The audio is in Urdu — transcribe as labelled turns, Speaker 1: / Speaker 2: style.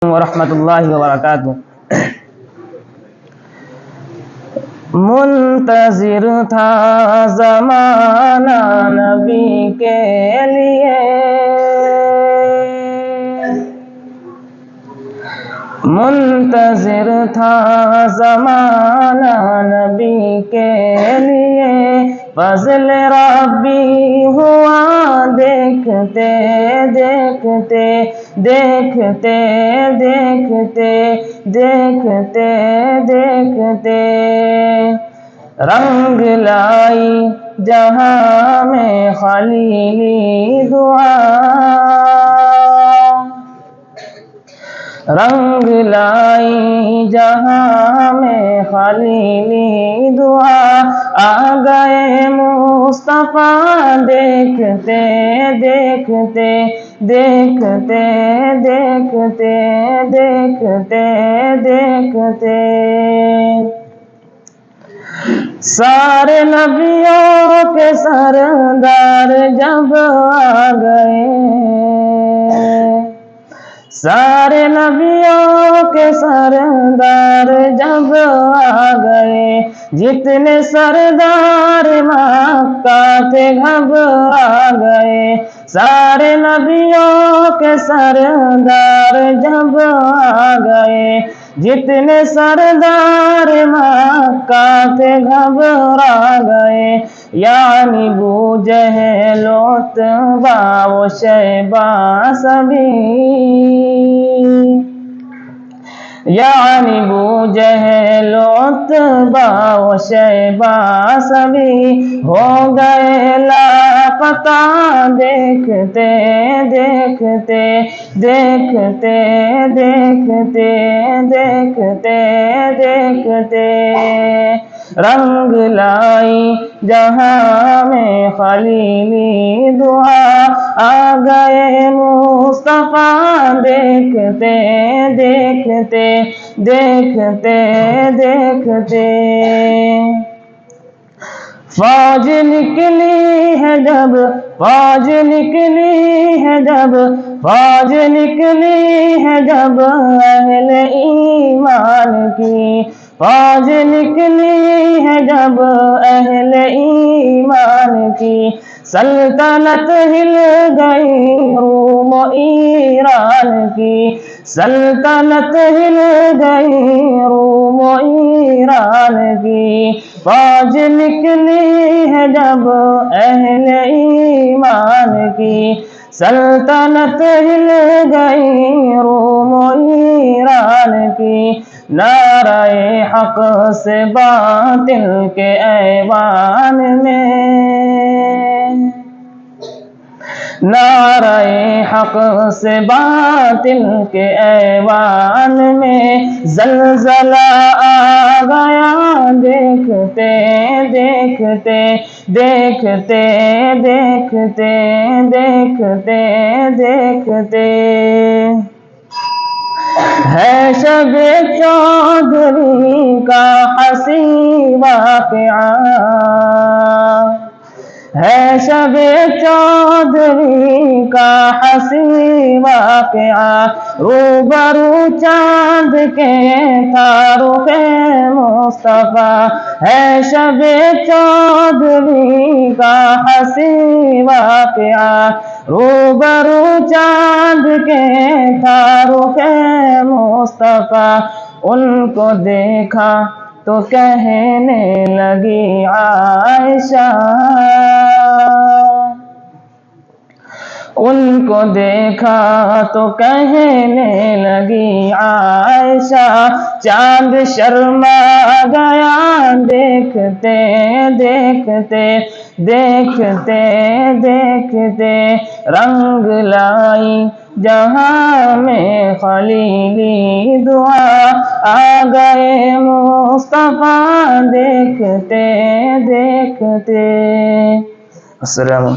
Speaker 1: ورحمۃ اللہ وبرکاتہ۔ منتظر تھا زمانہ نبی کے لیے، منتظر تھا زمانہ نبی کے لیے، فضل ربی ہوا دیکھتے دیکھتے دیکھتے دیکھتے دیکھتے دیکھتے، رنگ لائی جہاں میں خلیلی دعا، رنگ لائی جہاں میں خلیلی دعا، آ گئے مصطفیٰ دیکھتے دیکھتے دیکھتے دیکھتے دیکھتے دیکھتے، سارے نبیوں کے سردار جب آ گئے، سارے نبیوں کے سردار جب آ گئے، جتنے سردار مکہ تھے گھبرا گئے، سارے نبیوں کے سردار جب آ گئے، جتنے سردار مکہ تھے گھبرا گئے، یعنی ابو جہل عتبہ و شیبہ سبھی، یعنی ابو جہل عتبہ و شیبہ سبھی ہو گئے لاپتہ، دیکھتے دیکھتے دیکھتے دیکھتے دیکھتے دیکھتے، رنگ لائی جہاں میں خلیلی دعا، آ گئے مصطفیٰ دیکھتے دیکھتے دیکھتے دیکھتے، فوج نکلی ہے جب، فوج نکلی ہے جب، فوج نکلی ہے جب اہل ایمان کی، فوج نکلی ہے جب اہل ایمان کی، سلطنت ہل گئی روم و ایران کی، سلطنت ہل گئی روم و ایران کی، فوج نکلی ہے جب اہل ایمان کی، سلطنت ہل گئی روم و ایران کی، نعرہ حق سے باطل کے ایوان میں، نعرہ حق سے باطل کے ایوان میں، زلزلہ آ گیا دیکھتے دیکھتے دیکھتے دیکھتے دیکھتے دیکھتے، ہے شب چودھری کا حسین واقعہ، ہے شب چودھری کا حسین واقعہ، روبرو چاند کے تھا رخ مصطفیٰ، ہے شب چودھری کا حسین واقعہ، روبرو چاند کے تھا رخ مصطفیٰ، ان کو دیکھا تو کہنے لگی عائشہ، ان کو دیکھا تو کہنے لگی عائشہ، چاند شرما گیا دیکھتے دیکھتے دیکھتے دیکھتے، رنگ لائی جہاں میں خلیلی دعا، آ گئے مصطفیٰ دیکھتے دیکھتے۔ السلام